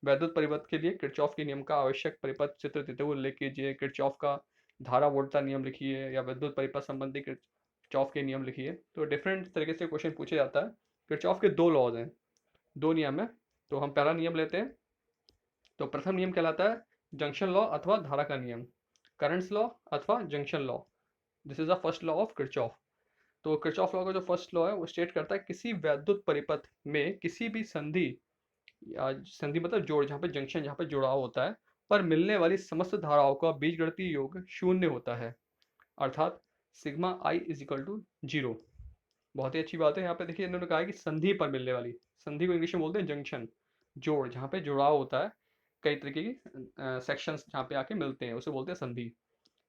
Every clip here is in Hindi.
वैद्युत परिपथ के लिए किरचॉफ के नियम का आवश्यक परिपथ चित्र देते हुए उल्लेख कीजिए। किरचॉफ का धारा वोल्टता नियम लिखिए या विद्युत परिपथ संबंधी किरचॉफ के नियम लिखिए। तो डिफरेंट तरीके से क्वेश्चन पूछे जाता है। किरचॉफ के दो लॉज हैं, दो नियम है। तो हम पहला नियम लेते हैं। तो प्रथम नियम कहलाता है जंक्शन लॉ अथवा धारा का नियम, करंट्स लॉ अथवा junction law. This is the first law of Kirchhoff. तो किरचॉफ लॉ का जो फर्स्ट लॉ है वो स्टेट करता है किसी वैद्युत परिपथ में किसी भी संधि, या संधि मतलब जोड़, जहाँ पे जंक्शन, जहाँ पे जुड़ाव होता है, पर मिलने वाली समस्त धाराओं का बीजगणितीय योग शून्य होता है, अर्थात sigma I is equal to zero. बहुत ही अच्छी बात है। यहाँ पे देखिए इन्होंने कहा है कि संधि पर मिलने वाली, संधि को इंग्लिश में बोलते हैं जंक्शन, जोड़, जहाँ पे जुड़ाव होता है, कई तरीके की सेक्शंस जहाँ पे आके मिलते हैं उसे बोलते हैं संधि।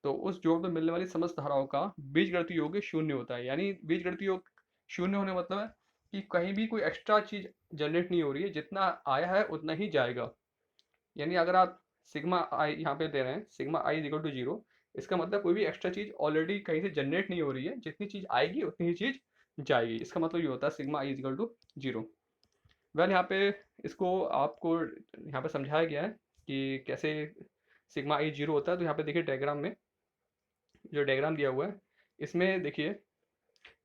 तो उस जोड़ में मिलने वाली समस्त धाराओं का बीजगणितीय योग शून्य होता है। यानी बीजगणितीय योग शून्य होने मतलब है कि कहीं भी कोई एक्स्ट्रा चीज जनरेट नहीं हो रही है, जितना आया है उतना ही जाएगा। यानी अगर आप सिग्मा आई यहाँ पे दे रहे हैं, sigma I is equal to zero, इसका मतलब कोई भी एक्स्ट्रा चीज ऑलरेडी कहीं से जनरेट नहीं हो रही है, जितनी चीज आएगी उतनी ही चीज जाएगी। इसका मतलब ये होता है sigma I is equal to zero. Well यहाँ पे इसको आपको यहाँ पे समझाया गया है कि कैसे सिग्मा आई जीरो होता है। तो यहाँ पे देखिए डायग्राम में, जो डायग्राम दिया हुआ है इसमें देखिए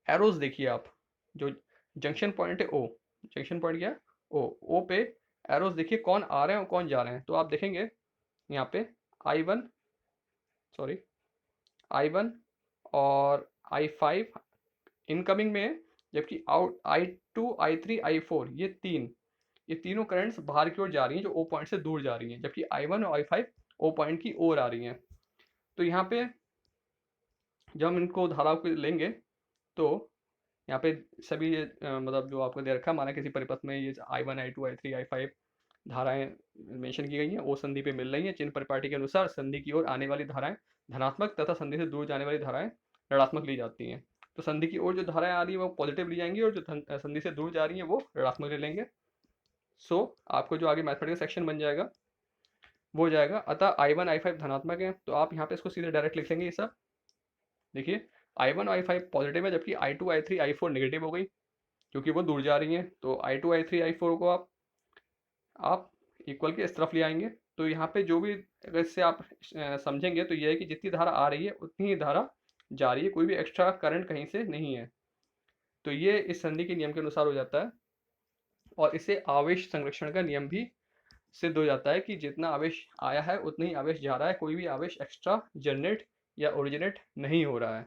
एरोज देखिए आप, जो जंक्शन पॉइंट है ओ, जंक्शन पॉइंट क्या है ओ, ओ पे एरोज देखिए कौन आ रहे हैं और कौन जा रहे हैं। तो आप देखेंगे यहाँ पे I one, sorry I one और आई फाइव इनकमिंग में है, जबकि out I two I three I four ये तीनों करंट्स बाहर की ओर जा रही हैं, जो ओ पॉइंट से दूर जा रही हैं, जबकि आई वन और आई फाइव ओ पॉइंट की ओर आ रही हैं। तो यहाँ पे जब हम इनको धाराओं को लेंगे तो यहाँ पे सभी मतलब जो आपको दे रखा है, माना किसी परिपथ में ये I one I two I three I five धाराएं मेंशन की गई हैं, वो संधि पे मिल रही हैं। चिन्ह परिपाटी के अनुसार संधि की ओर आने वाली धाराएं धनात्मक तथा संधि से दूर जाने वाली धाराएं ऋणात्मक ली जाती हैं। तो संधि की ओर जो धाराएं आ रही है वो पॉजिटिव ली जाएंगी और जो संधि से दूर जा रही है वो ऋणात्मक ले लेंगे। सो आपको जो आगे मैथमेटिकल सेक्शन बन जाएगा वो हो जाएगा, अतः आई वन आई फाइव धनात्मक है, तो आप यहाँ पे इसको सीधे डायरेक्ट लिख लेंगे ये सब। देखिए I one I five positive है, जबकि I two I three I four negative हो गई क्योंकि वो दूर जा रही हैं। तो I two I three I four को आप इक्वल के इस तरफ ले आएंगे। तो यहाँ पे जो भी अगर इससे आप समझेंगे तो ये है कि जितनी धारा आ रही है उतनी ही धारा जा रही है, कोई भी एक्स्ट्रा करंट कहीं से नहीं है। तो ये इस संधि के नियम के अनुसार हो जाता है। और इससे आवेश संरक्षण का नियम भी सिद्ध हो जाता है कि जितना आवेश आया है उतना ही आवेश जा रहा है, कोई भी आवेश एक्स्ट्रा जनरेट या ओरिजिनेट नहीं हो रहा है।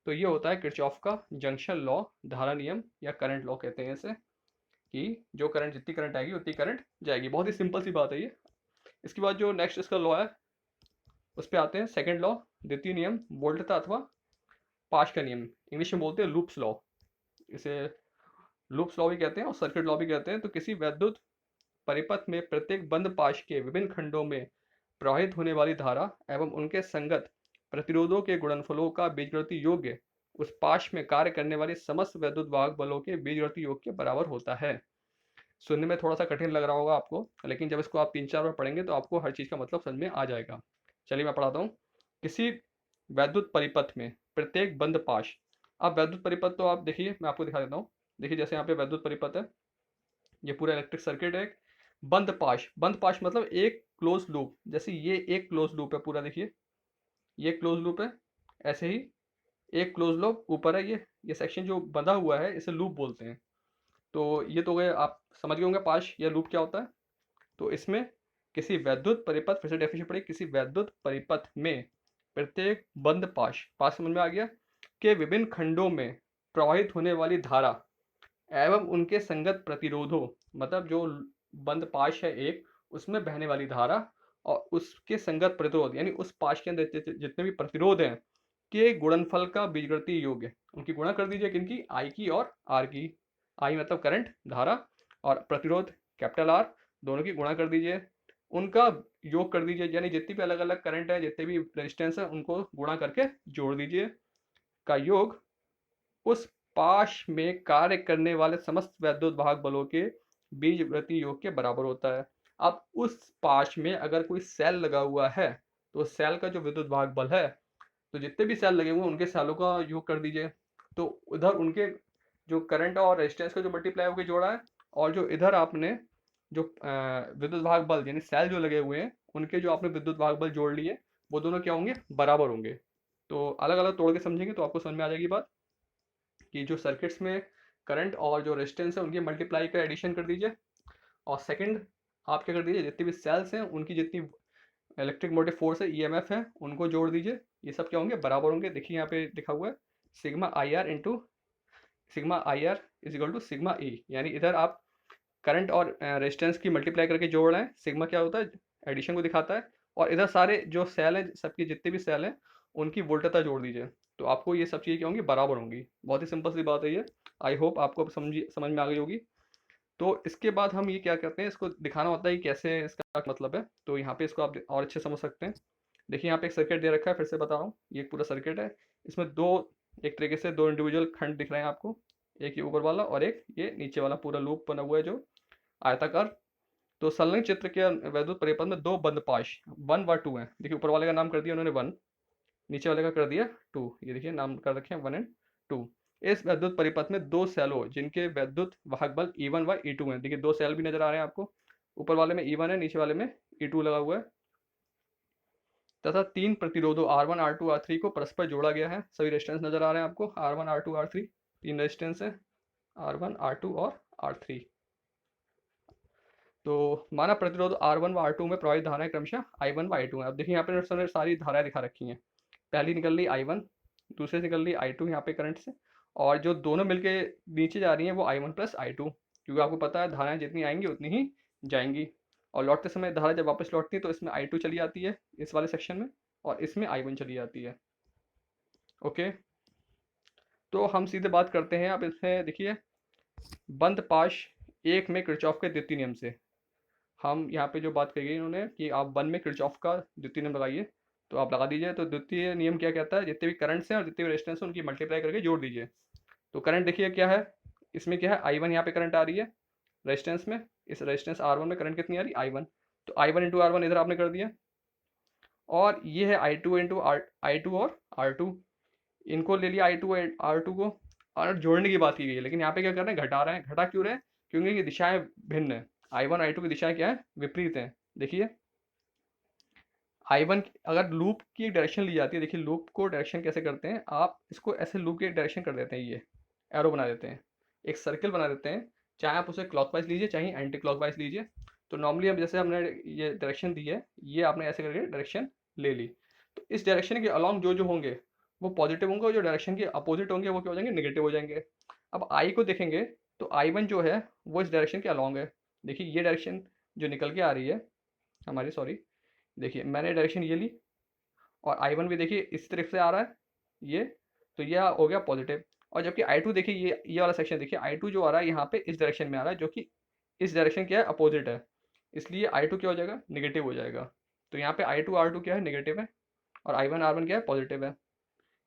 तो ये होता है किरचॉफ का जंक्शन लॉ, धारा नियम या करंट लॉ कहते हैं इसे, कि जो करंट, जितनी करंट आएगी उतनी करंट जाएगी। बहुत ही सिंपल सी बात है ये। इसके बाद जो नेक्स्ट इसका लॉ है उस पर आते हैं। सेकंड लॉ, द्वितीय नियम, वोल्टता अथवा पाश का नियम, इंग्लिश में बोलते हैं लूप्स लॉ। इसे लूप्स लॉ भी कहते हैं और सर्किट लॉ भी कहते हैं। तो किसी वैद्युत परिपथ में प्रत्येक बंद पाश के विभिन्न खंडों में प्रवाहित होने वाली धारा एवं उनके संगत प्रतिरोधों के गुणनफलों का बीजगणितीय योग उस पाश में कार्य करने वाले समस्त वैद्युत वाहक बलों के बीजगणितीय योग के बराबर होता है। सुनने में थोड़ा सा कठिन लग रहा होगा आपको, लेकिन जब इसको आप 3-4 बार पढ़ेंगे तो आपको हर चीज़ का मतलब समझ में आ जाएगा। चलिए मैं पढ़ाता हूँ। किसी वैद्युत परिपथ में प्रत्येक बंद पाश, अब वैद्युत परिपथ तो आप देखिए, मैं आपको दिखा देता हूँ। देखिए जैसे यहाँ पे वैद्युत परिपथ है, ये पूरा इलेक्ट्रिक सर्किट है। एक बंद पाश, बंद पाश मतलब एक क्लोज लूप, जैसे ये एक क्लोज लूप है पूरा, देखिए ये क्लोज लूप है। ऐसे ही एक क्लोज लूप ऊपर है, ये सेक्शन जो बंधा हुआ है इसे लूप बोलते हैं। तो ये तो गए, आप समझ गए होंगे पाश या लूप क्या होता है। तो इसमें किसी वैद्युत परिपथ, फिर से डेफिनेशन पढ़िए, किसी वैद्युत परिपथ में प्रत्येक बंद पाश, पाश समझ में आ गया, के विभिन्न खंडों में प्रवाहित होने वाली धारा एवं उनके संगत प्रतिरोधों, मतलब जो बंद पाश है एक, उसमें बहने वाली धारा और उसके संगत प्रतिरोध, यानी उस पाश के अंदर जितने भी प्रतिरोध हैं के गुणनफल का बीजगणितीय योग है। उनकी गुणा कर दीजिए, किनकी, आई की और आर की। आई मतलब करंट, धारा, और प्रतिरोध कैपिटल आर, दोनों की गुणा कर दीजिए, उनका योग कर दीजिए, यानी जितनी भी अलग अलग करंट है, जितने भी रेजिस्टेंस है, उनको गुणा करके जोड़ दीजिए, का योग उस पाश में कार्य करने वाले समस्त वैद्युत वाहक बलों के बीजगणितीय योग के बराबर होता है। अब उस पाश में अगर कोई सेल लगा हुआ है तो सेल का जो विद्युत वाहक बल है, तो जितने भी सेल लगे हुए हैं उनके सेलों का योग कर दीजिए। तो उधर उनके जो करंट और रेजिस्टेंस का जो मल्टीप्लाई होकर जोड़ा है, और जो इधर आपने जो विद्युत वाहक बल यानी सेल जो लगे हुए हैं उनके जो आपने विद्युत वाहक बल जोड़ लिए वो दोनों क्या होंगे, बराबर होंगे। तो अलग अलग तोड़ के समझेंगे तो आपको समझ में आ जाएगी बात कि जो सर्किट्स में करंट और जो रेजिस्टेंस है उनकी मल्टीप्लाई का एडिशन कर दीजिए। और सेकंड, आप क्या कर दीजिए, जितनी भी सेल्स हैं उनकी जितनी इलेक्ट्रिक मोटिव फोर्स है, ईएमएफ है, उनको जोड़ दीजिए। ये सब क्या होंगे, बराबर होंगे। देखिए यहाँ पे लिखा हुआ है sigma I R into sigma I R is equal to sigma E, यानी इधर आप करंट और रेजिस्टेंस की मल्टीप्लाई करके जोड़ रहे हैं। सिग्मा क्या होता है, एडिशन को दिखाता है। और इधर सारे जो सेल हैं, सबकी जितने भी सेल हैं उनकी वोल्टता जोड़ दीजिए, तो आपको ये सब चीज़ें क्या होंगी, बराबर होंगी। बहुत ही सिंपल सी बात है ये। आई होप आपको अब समझ में आ गई होगी। तो इसके बाद हम ये क्या करते हैं, इसको दिखाना होता है कि कैसे इसका मतलब है। तो यहाँ पे इसको आप और अच्छे समझ सकते हैं। देखिए यहाँ पे एक सर्किट दे रखा है, फिर से बता रहा हूँ, ये एक पूरा सर्किट है। इसमें दो, एक तरीके से दो इंडिविजुअल खंड दिख रहे हैं आपको, एक ये ऊपर वाला और एक ये नीचे वाला पूरा लूप बना हुआ है जो आयताकार। तो संलग्न चित्र के वैद्युत परिपथ में दो बंद पाश 1 व 2 हैं। देखिए ऊपर वाले का नाम कर दिया उन्होंने 1, नीचे वाले का कर दिया 2। ये देखिए नाम कर रखे हैं 1 एंड 2। इस वैद्युत परिपथ में दो सेल हो जिनके वैद्युत वाहक बल E1 व E2 हैं। देखिए दो सेल भी नजर आ रहे हैं आपको, ऊपर वाले में E1 है, नीचे वाले में E2 लगा हुआ है। तथा तीन प्रतिरोधों R1 R2 R3 को परस्पर जोड़ा गया है। सभी रेजिस्टेंस नजर आ रहे हैं आपको, R1 R2 R3 तीन रेजिस्टेंस है, R1 R2 और R3। तो माना प्रतिरोध R1 व R2 में प्रवाहित धाराएं क्रमशः I1 व I2 हैं। अब देखिए यहाँ पे उसने सारी धाराएं दिखा रखी हैं। पहली निकल रही I1, दूसरे से निकल रही I2 यहाँ पे करंट से, और जो दोनों मिलके नीचे जा रही हैं वो I1 प्लस I2, क्योंकि आपको पता है धाराएं जितनी आएंगी उतनी ही जाएंगी। और लौटते समय धारा जब वापस लौटती है तो इसमें I2 चली आती है इस वाले सेक्शन में, और इसमें I1 चली जाती है। ओके, तो हम सीधे बात करते हैं अब इसमें। देखिए बंद पाश एक में किरचॉफ के द्वितीय नियम से हम यहाँ पे जो बात कही है इन्होंने कि आप वन में किरचॉफ का द्वितीय नियम लगाइए, तो आप लगा दीजिए। तो द्वितीय नियम क्या कहता है, जितने भी करंट्स हैं और जितने भी रेजिस्टेंस हैं उनकी मल्टीप्लाई करके जोड़ दीजिए। तो करंट देखिए क्या है, इसमें क्या है I1 यहाँ पे करंट आ रही है रेजिस्टेंस में, इस रेजिस्टेंस R1 में करंट कितनी आ रही है I1, तो I1 इंटू R1 इधर आपने कर दिया। और ये है I2 इंटू I2 और R2, इनको ले लिया I2 R2 को, और जोड़ने की बात की गई है। लेकिन यहाँ पे क्या कर रहे हैं, घटा रहे हैं। घटा क्यों रहे हैं, क्योंकि ये दिशाएं भिन्न है। I1 I2 की दिशाएं क्या है, विपरीत हैं। देखिए I1 अगर लूप की एक डायरेक्शन ली जाती है, देखिए लूप को डायरेक्शन कैसे करते हैं, आप इसको ऐसे लूप की एक डायरेक्शन कर देते हैं, ये एरो बना देते हैं, एक सर्किल बना देते हैं। चाहे आप उसे क्लॉकवाइज लीजिए चाहे एंटी क्लॉकवाइज लीजिए। तो नॉर्मली अब जैसे हमने ये डायरेक्शन दी है, ये आपने ऐसे करके डायरेक्शन ले ली, तो इस डायरेक्शन के अलॉन्ग जो जो होंगे वो पॉजिटिव होंगे, और जो डायरेक्शन के अपोजिट होंगे वो क्या हो जाएंगे, नेगेटिव हो जाएंगे। अब आई को देखेंगे तो I1 जो है वो इस डायरेक्शन के अलॉन्ग है। देखिए ये डायरेक्शन जो निकल के आ रही है हमारी, सॉरी, देखिए मैंने डायरेक्शन ये ली, और I1 भी देखिए इस तरफ से आ रहा है ये, तो ये हो गया पॉजिटिव। और जबकि I2 देखिए, ये वाला सेक्शन देखिए, I2 जो आ रहा है यहाँ पे इस डायरेक्शन में आ रहा है, जो कि इस डायरेक्शन क्या है, अपोजिट है। इसलिए I2 क्या हो जाएगा, नेगेटिव हो जाएगा। तो यहाँ पे I2 R2 क्या है, नेगेटिव है, और I1 R1 क्या है, पॉजिटिव है।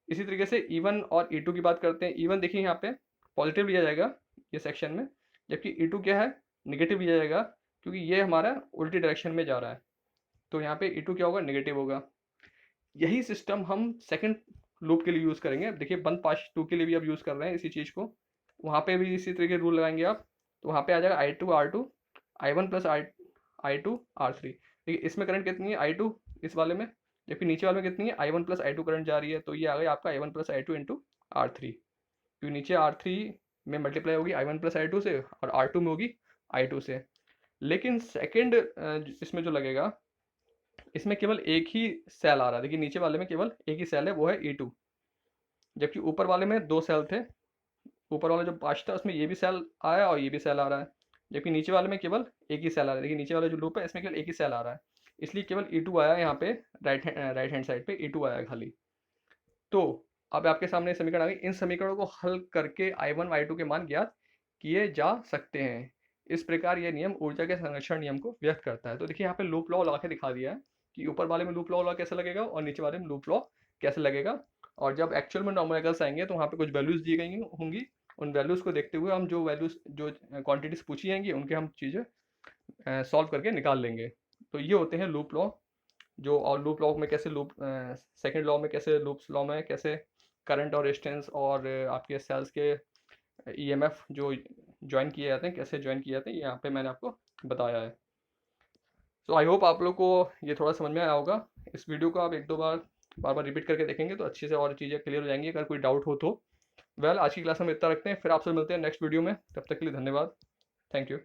इसी तरीके से E1 और E2 की बात करते हैं। E1 देखिए यहाँ पे पॉजिटिव लिया जाएगा ये सेक्शन में, जबकि E2 क्या है, नेगेटिव लिया जाएगा, क्योंकि ये हमारा उल्टी डायरेक्शन में जा रहा है। तो यहाँ पे E2 क्या होगा, नेगेटिव होगा। यही सिस्टम हम सेकंड लूप के लिए यूज़ करेंगे। देखिए बंद पाश 2 के लिए भी अब यूज़ कर रहे हैं इसी चीज़ को, वहाँ पे भी इसी तरीके रूल लगाएंगे आप। तो वहाँ पे आ जाएगा I2 R2 I1 plus I2 R3। देखिए इसमें करंट कितनी है, I2 इस वाले में, जबकि नीचे वाले में कितनी है, I1 प्लस I2 करंट जा रही है। तो ये आ गया आपका I1 plus I2 into R3, क्योंकि नीचे R3 में मल्टीप्लाई होगी I1 प्लस I2 से, और R2 में होगी I2 से। लेकिन सेकेंड इसमें जो लगेगा, इसमें केवल एक ही सेल आ रहा है। देखिए नीचे वाले में केवल एक ही सेल है, वो है E2, जबकि ऊपर वाले में दो सेल थे। ऊपर वाला जो पाँच था उसमें ये भी सेल आया और ये भी सेल आ रहा है, जबकि नीचे वाले में केवल एक ही सेल आ रहा है। देखिए नीचे वाला जो लूप है इसमें केवल एक ही सेल आ रहा है, इसलिए केवल E2 आया यहाँ पे, राइट हैंड साइड पे E2 आया खाली। तो अब आपके सामने समीकरण आ गए। इन समीकरणों को हल करके I1 I2 के मान ज्ञात किए जा सकते हैं। इस प्रकार यह नियम ऊर्जा के संरक्षण नियम को व्यक्त करता है। तो देखिए यहाँ पे लूप लॉ लगा के दिखा दिया है कि ऊपर वाले में लूप लॉ कैसे लगेगा और नीचे वाले में लूप लॉ कैसे लगेगा। और जब एक्चुअल में नॉर्मल आएंगे तो वहाँ पे कुछ वैल्यूज दी गई होंगी, उन वैल्यूज को देखते हुए हम जो वैल्यूज जो क्वांटिटीज पूछी जाएंगी उनके हम चीज़ें सॉल्व करके निकाल लेंगे। तो ये होते हैं लूप लॉ। जो और लूप लॉ में कैसे लूप, सेकंड लॉ में कैसे, लूप्स लॉ में कैसे करंट और रेजिस्टेंस और आपके सेल्स के ईएमएफ जो ज्वाइन किए जाते हैं, कैसे ज्वाइन किए जाते हैं, यहाँ पे मैंने आपको बताया है। सो आई होप आप लोग को ये थोड़ा समझ में आया होगा। इस वीडियो को आप 1-2 बार रिपीट करके देखेंगे तो अच्छे से और चीज़ें क्लियर हो जाएँगी अगर कोई डाउट हो तो। वेल आज की क्लास में इतना रखते हैं, फिर आपसे मिलते हैं नेक्स्ट वीडियो में। तब तक के लिए धन्यवाद। Thank you.